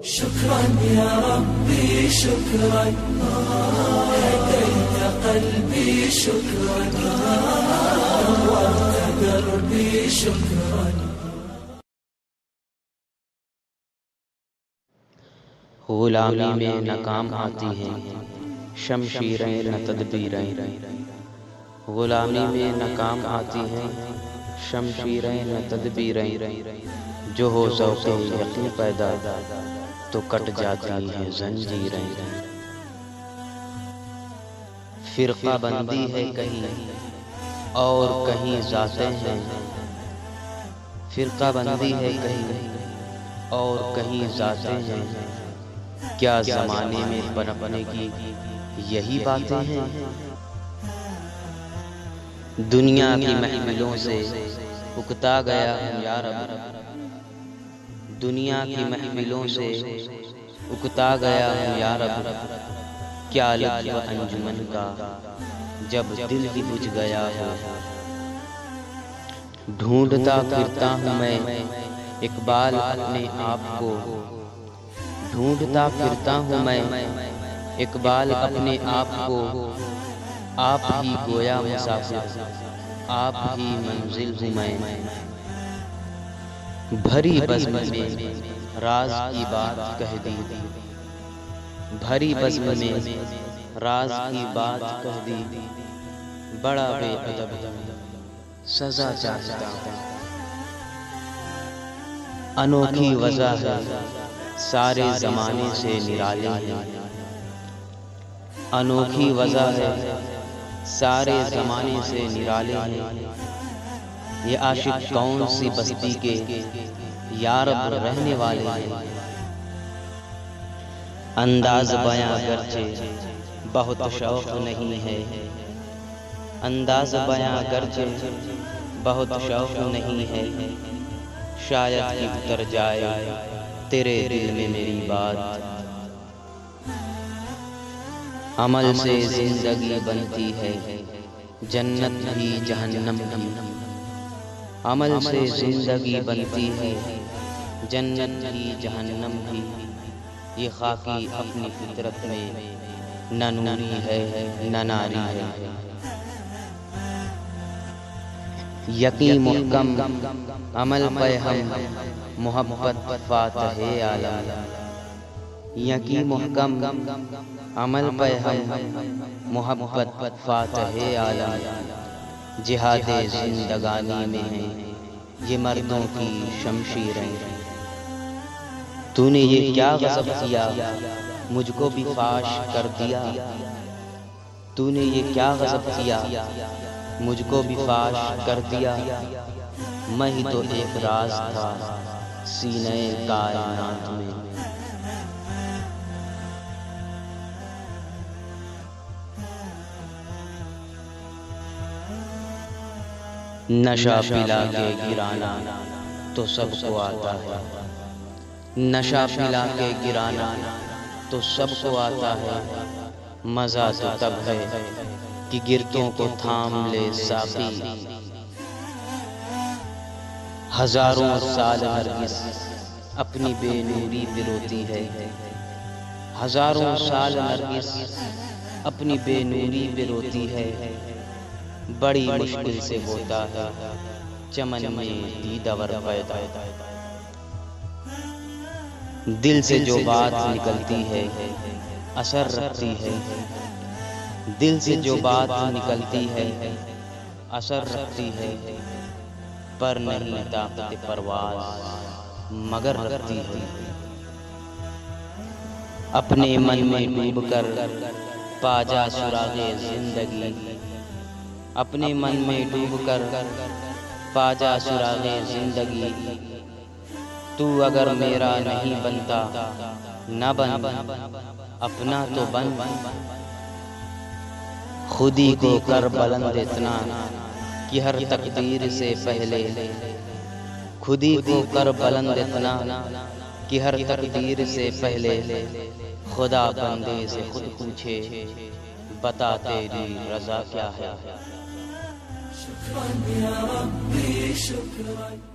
شكرا يا ربي شكرا هديت قلبي شكرا نورت دربي شكرا. غلامی میں ناکام آتی ہیں شمشیریں نہ تدبیریں، غلامی میں ناکام آتی ہیں شمشیریں نہ تدبیریں، جو ہو ذوق یقین پیدا تو کٹ جاتی ہیں زنجیریں. فرقہ بندی ہے کہیں اور کہیں ذاتیں ہیں، فرقہ بندی ہے کہیں اور کہیں ذاتیں ہیں، کیا زمانے میں پنپنے کی یہی باتیں ہیں. دنیا کی محفلوں سے اکتا گیا ہوں یا رب، دنیا کی محفلوں سے اکتا گیا ہوں یا رب، کیا لطف انجمن کا جب دل ہی بجھ گیا ہو. ڈھونڈتا پھرتا ہوں میں اقبال اپنے آپ کو، ڈھونڈتا پھرتا ہوں میں اقبال اپنے آپ کو، آپ ہی گویا مسافر آپ ہی منزل ہوں میں. بھری بزم میں راز کی بات کہہ دی، بھری بزم میں راز کی بات کہہ دی، بڑا بے ادب سزا چاہتا ہوں. انوکھی وجہ ہے سارے زمانے سے نرالے ہیں، انوکھی وجہ ہے سارے زمانے سے نرالے ہیں، یہ عاشق کون سی بستی کے یا رب رہنے والے ہیں. انداز بیاں گرچہ بہت شوق نہیں ہے، انداز بیاں گرچہ بہت شوق نہیں ہے، شاید کہ اتر جائے تیرے دل میں میری بات. عمل سے زندگی بنتی ہے جنت بھی جہنم بھی، عمل سے زندگی بنتی ہے جنت بھی جہنم بھی، یہ خاکی اپنی فطرت میں نہ نوری ہے نہ ناری ہے. یقین محکم عمل پہ ہم محبت فاتح عالم، یقین محکم عمل پہ ہم محبت فاتح عالم، جہاد زندگانی میں ہیں یہ مردوں کی شمشیریں. تو نے یہ کیا غضب کیا مجھ کو بھی فاش کر دیا، تو نے یہ کیا غضب کیا مجھ کو بھی فاش کر دیا، میں ہی تو ایک راز تھا سینے کائنات میں. نشہ پلا کے گرانا تو سب کو آتا ہے، نشہ پلا کے گرانا تو سب کو آتا ہے، مزہ تو تب ہے کہ گرتوں کو تھام لے ساقی. ہزاروں سال نرگس اپنی بے نوری پہ روتی ہے، ہزاروں سال نرگس اپنی بے نوری پہ روتی ہے، بڑی مشکل سے ہوتا ہے چمن میں دیدور پیدا. دل سے جو بات نکلتی ہے اثر رکھتی ہے، دل سے جو بات نکلتی ہے اثر رکھتی ہے، پر نہیں طاقت پرواز مگر رکھتی ہے. اپنے من میں ڈوب کر پا جا سراغ زندگی، اپنے من میں ڈوب کر پا جا سراغ زندگی، تو اگر میرا نہیں بنتا نہ بن اپنا تو بن. خودی کو کر بلند اتنا کہ ہر تقدیر سے پہلے، خودی کو کر بلند اتنا کہ ہر تقدیر سے پہلے، خدا بندے سے خود پوچھے بتا تیری رضا کیا ہے. شكرا يا ربي شكرا.